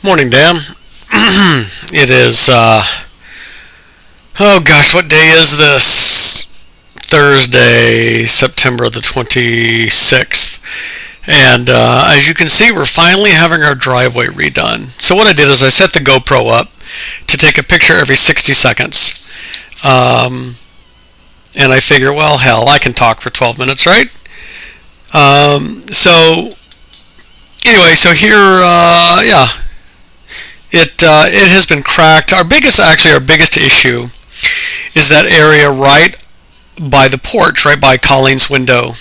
Morning, Dan. It is, oh gosh, what day is this? Thursday, September the 26th. And as you can see, we're finally having our driveway redone. So what I did is I set the GoPro up to take a picture every 60 seconds. And I figure, well, hell, I can talk for 12 minutes, right? So anyway, so here, yeah. It has been cracked. Our biggest issue is that area right by the porch, right by Colleen's window,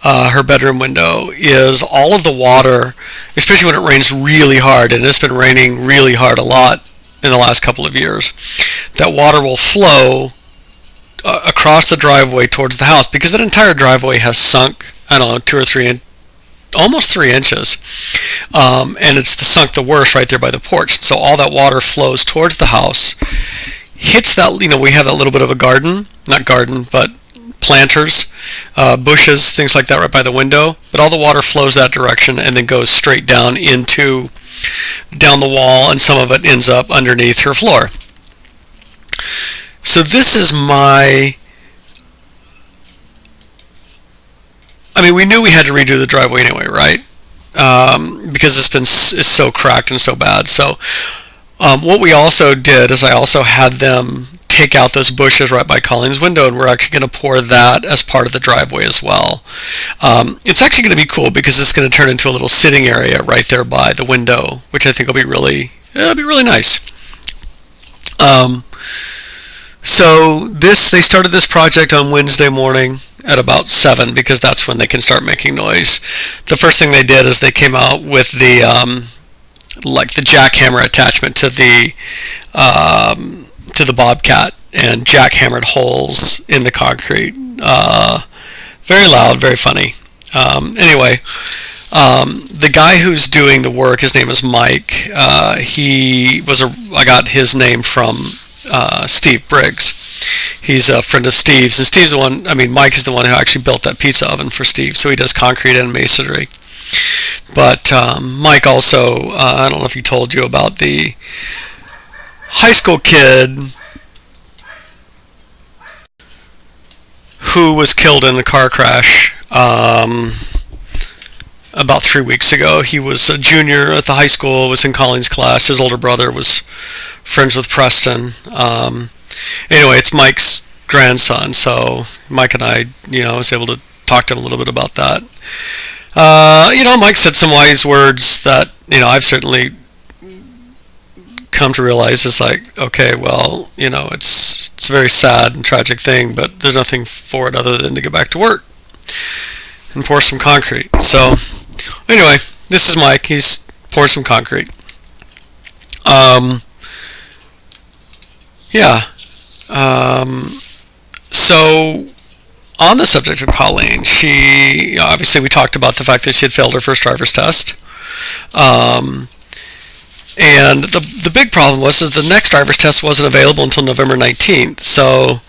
her bedroom window, is all of the water, especially when it rains really hard, and it's been raining really hard a lot in the last couple of years. That water will flow across the driveway towards the house because that entire driveway has sunk, I don't know, 2 or 3 almost 3 inches, and it's sunk the worst right there by the porch. So all that water flows towards the house, hits that, we have that little bit of a garden, not garden, but planters, bushes, things like that right by the window, but all the water flows that direction and then goes straight down the wall, and some of it ends up underneath her floor. So this is we knew we had to redo the driveway anyway, right? Because it's so cracked and so bad. So what we also did is I also had them take out those bushes right by Colleen's window, and we're actually going to pour that as part of the driveway as well. It's actually going to be cool because it's going to turn into a little sitting area right there by the window, which I think will be really nice. So they started this project on Wednesday morning at about 7 because that's when they can start making noise. The first thing they did is they came out with the jackhammer attachment to the Bobcat, and jackhammered holes in the concrete. Very loud, very funny. Anyway, the guy who's doing the work, his name is Mike. I got his name from Steve Briggs. He's a friend of Steve's, and Steve's the one, Mike is the one who actually built that pizza oven for Steve, so he does concrete and masonry. But Mike also, I don't know if he told you about the high school kid who was killed in a car crash about 3 weeks ago. He was a junior at the high school, was in Colleen's class. His older brother was friends with Preston. Anyway, it's Mike's grandson, so Mike and I, was able to talk to him a little bit about that. Mike said some wise words that, I've certainly come to realize is like, okay, well, it's a very sad and tragic thing, but there's nothing for it other than to get back to work and pour some concrete. So, anyway, this is Mike. He's pouring some concrete. So on the subject of Colleen, she, obviously we talked about the fact that she had failed her first driver's test. And the big problem was the next driver's test wasn't available until November 19th. So,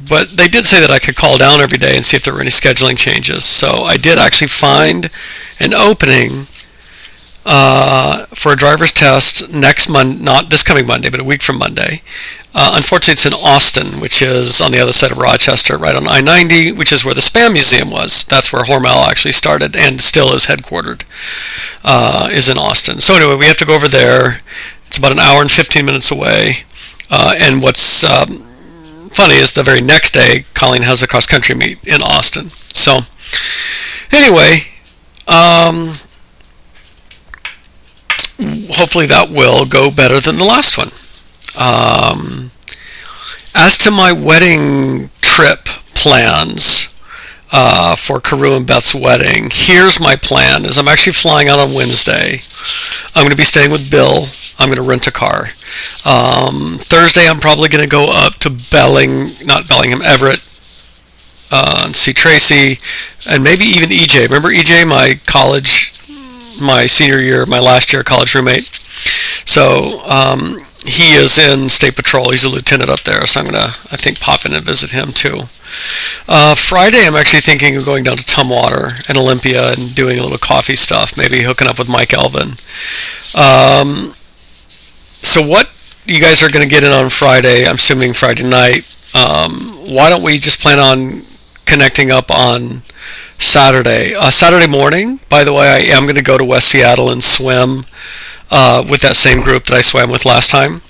but they did say that I could call down every day and see if there were any scheduling changes. So I did actually find an opening for a driver's test next Monday, not this coming Monday, but a week from Monday. Unfortunately, it's in Austin, which is on the other side of Rochester, right on I-90, which is where the Spam Museum was. That's where Hormel actually started and still is headquartered, is in Austin. So anyway, we have to go over there. It's about an hour and 15 minutes away. And what's funny is the very next day, Colleen has a cross-country meet in Austin. So anyway, hopefully that will go better than the last one. As to my wedding trip plans for Carew and Beth's wedding, here's my plan. Is I'm actually flying out on Wednesday. I'm going to be staying with Bill. I'm going to rent a car. Thursday I'm probably going to go up to Everett, and see Tracy, and maybe even EJ. Remember EJ, my senior year, my last year college roommate? So he is in State Patrol. He's a lieutenant up there, so I'm going to, I think, pop in and visit him too. Friday, I'm actually thinking of going down to Tumwater and Olympia and doing a little coffee stuff, maybe hooking up with Mike Elvin. So what you guys are going to get in on Friday, I'm assuming Friday night, why don't we just plan on connecting up on Saturday? Saturday morning, by the way, I am going to go to West Seattle and swim with that same group that I swam with last time.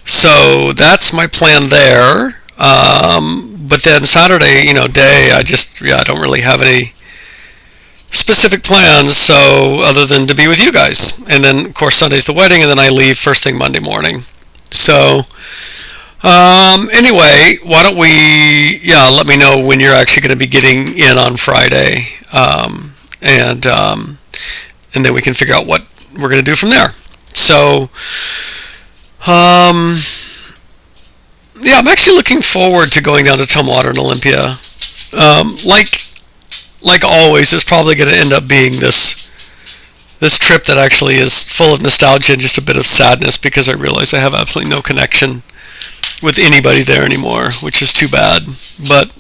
So that's my plan there. But then Saturday, day, I don't really have any specific plans, so other than to be with you guys. And then, of course, Sunday's the wedding, and then I leave first thing Monday morning. So, anyway, why don't we, let me know when you're actually going to be getting in on Friday, and then we can figure out what we're going to do from there. So, I'm actually looking forward to going down to Tumwater and Olympia. Like always, it's probably going to end up being this trip that actually is full of nostalgia and just a bit of sadness, because I realize I have absolutely no connection with anybody there anymore, which is too bad. But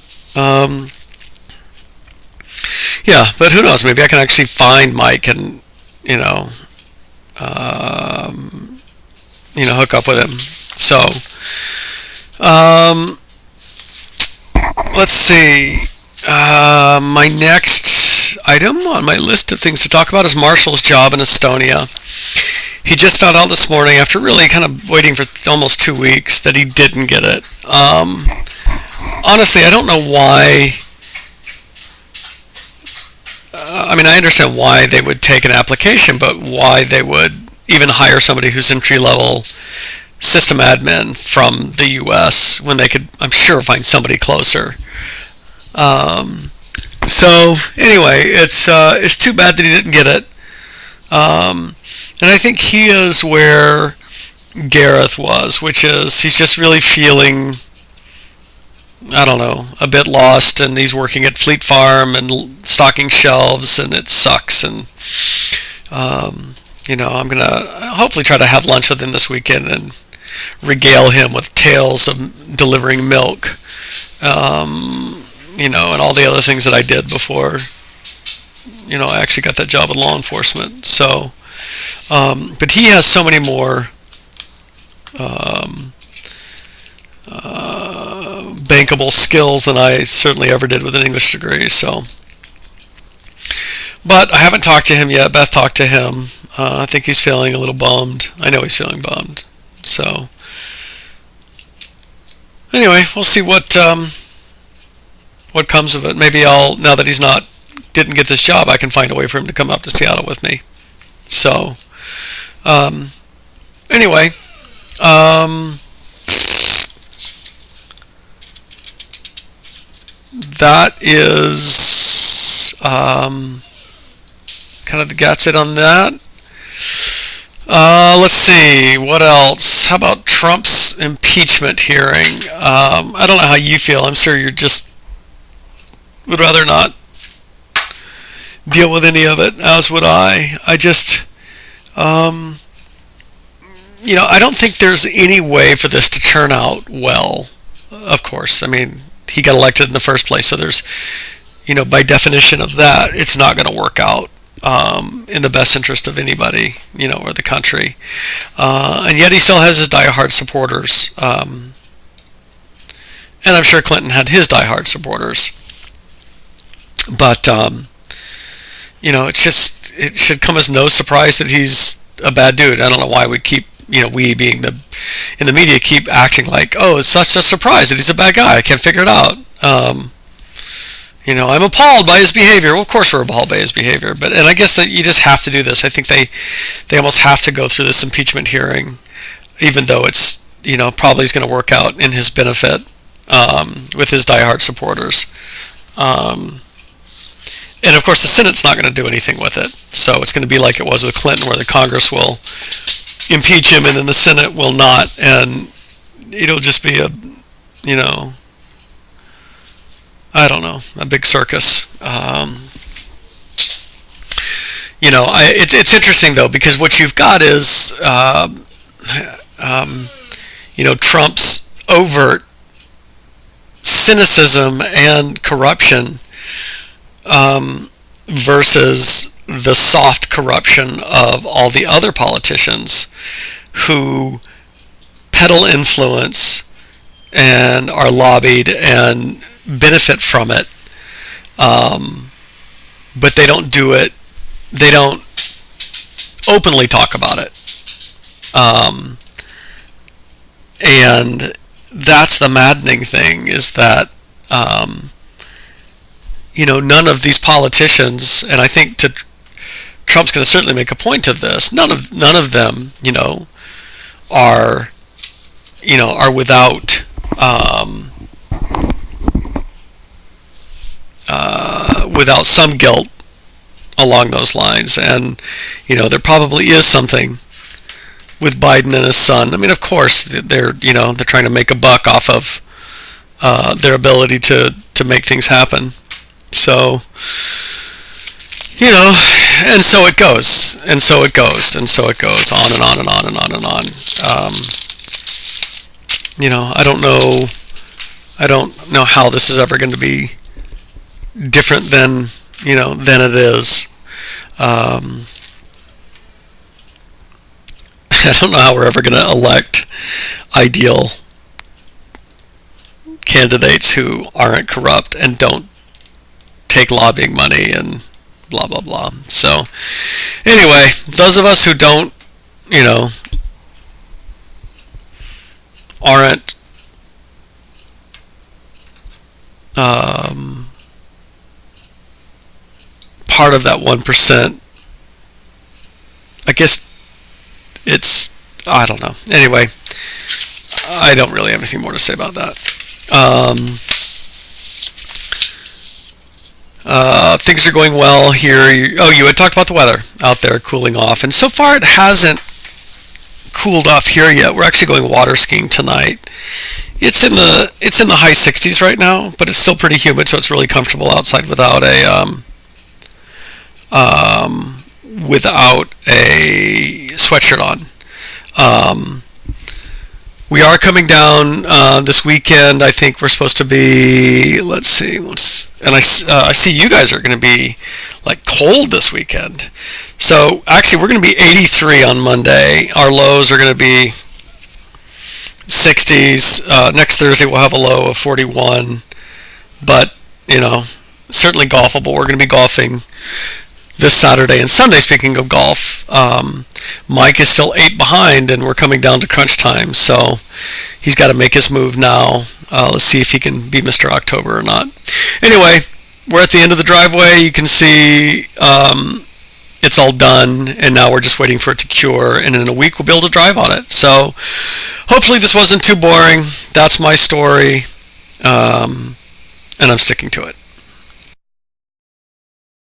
but who knows? Maybe I can actually find Mike and hook up with him. So let's see. My next item on my list of things to talk about is Marshall's job in Estonia. He just found out this morning, after really kind of waiting for almost 2 weeks, that he didn't get it. Honestly, I don't know why. I understand why they would take an application, but why they would even hire somebody who's entry-level system admin from the U.S. when they could, I'm sure, find somebody closer. So anyway, it's too bad that he didn't get it. And I think he is where Gareth was, which is he's just really feeling, I don't know, a bit lost, and he's working at Fleet Farm and stocking shelves, and it sucks. And I'm gonna hopefully try to have lunch with him this weekend and regale him with tales of delivering milk. And all the other things that I did before, I actually got that job in law enforcement. So, but he has so many more bankable skills than I certainly ever did with an English degree. So, but I haven't talked to him yet. Beth talked to him. I think he's feeling a little bummed. I know he's feeling bummed. So, anyway, we'll see what comes of it. Maybe now that he's didn't get this job, I can find a way for him to come up to Seattle with me. So, anyway, that is kind of the gets it on that. Let's see, what else? How about Trump's impeachment hearing? I don't know how you feel. I'm sure you would rather not deal with any of it, as would I. I just, I don't think there's any way for this to turn out well, of course. He got elected in the first place, so there's, by definition of that, it's not going to work out in the best interest of anybody, or the country. And yet he still has his diehard supporters. And I'm sure Clinton had his diehard supporters. But, it should come as no surprise that he's a bad dude. I don't know why we keep, we being in the media keep acting like, oh, it's such a surprise that he's a bad guy. I can't figure it out. I'm appalled by his behavior. Well, of course we're appalled by his behavior, and I guess that you just have to do this. I think they almost have to go through this impeachment hearing, even though it's, probably is going to work out in his benefit, with his diehard supporters. And of course the Senate's not going to do anything with it. So it's going to be like it was with Clinton, where the Congress will impeach him and then the Senate will not, and it'll just be a big circus. It's interesting though, because what you've got is Trump's overt cynicism and corruption versus the soft corruption of all the other politicians who peddle influence and are lobbied and benefit from it, but they don't do it. They don't openly talk about it, and that's the maddening thing, is that none of these politicians, and I think Trump's going to certainly make a point of this. None of them, are without without some guilt along those lines, and there probably is something with Biden and his son. I mean, of course, they're trying to make a buck off of their ability to make things happen. So, and so it goes, and so it goes, and so it goes on and on and on and on and on. I don't know how this is ever going to be different than it is. I don't know how we're ever going to elect ideal candidates who aren't corrupt and don't take lobbying money and blah blah blah. So anyway, those of us who don't, aren't part of that 1%, I guess I don't know. Anyway, I don't really have anything more to say about that. Things are going well here. You had talked about the weather out there cooling off, and so far it hasn't cooled off here yet. We're actually going water skiing tonight. It's in the high 60s right now, but it's still pretty humid, so it's really comfortable outside without a sweatshirt on. We are coming down this weekend. I think we're supposed to be, let's see, and I see you guys are going to be like cold this weekend. So actually we're going to be 83 on Monday. Our lows are going to be 60s. Next Thursday we'll have a low of 41, but certainly golfable. We're going to be golfing this Saturday and Sunday. Speaking of golf, Mike is still 8 behind, and we're coming down to crunch time, so he's got to make his move now. Let's see if he can be Mr. October or not. Anyway, we're at the end of the driveway. You can see it's all done, and now we're just waiting for it to cure, and in a week we'll be able to drive on it. So hopefully this wasn't too boring. That's my story, and I'm sticking to it.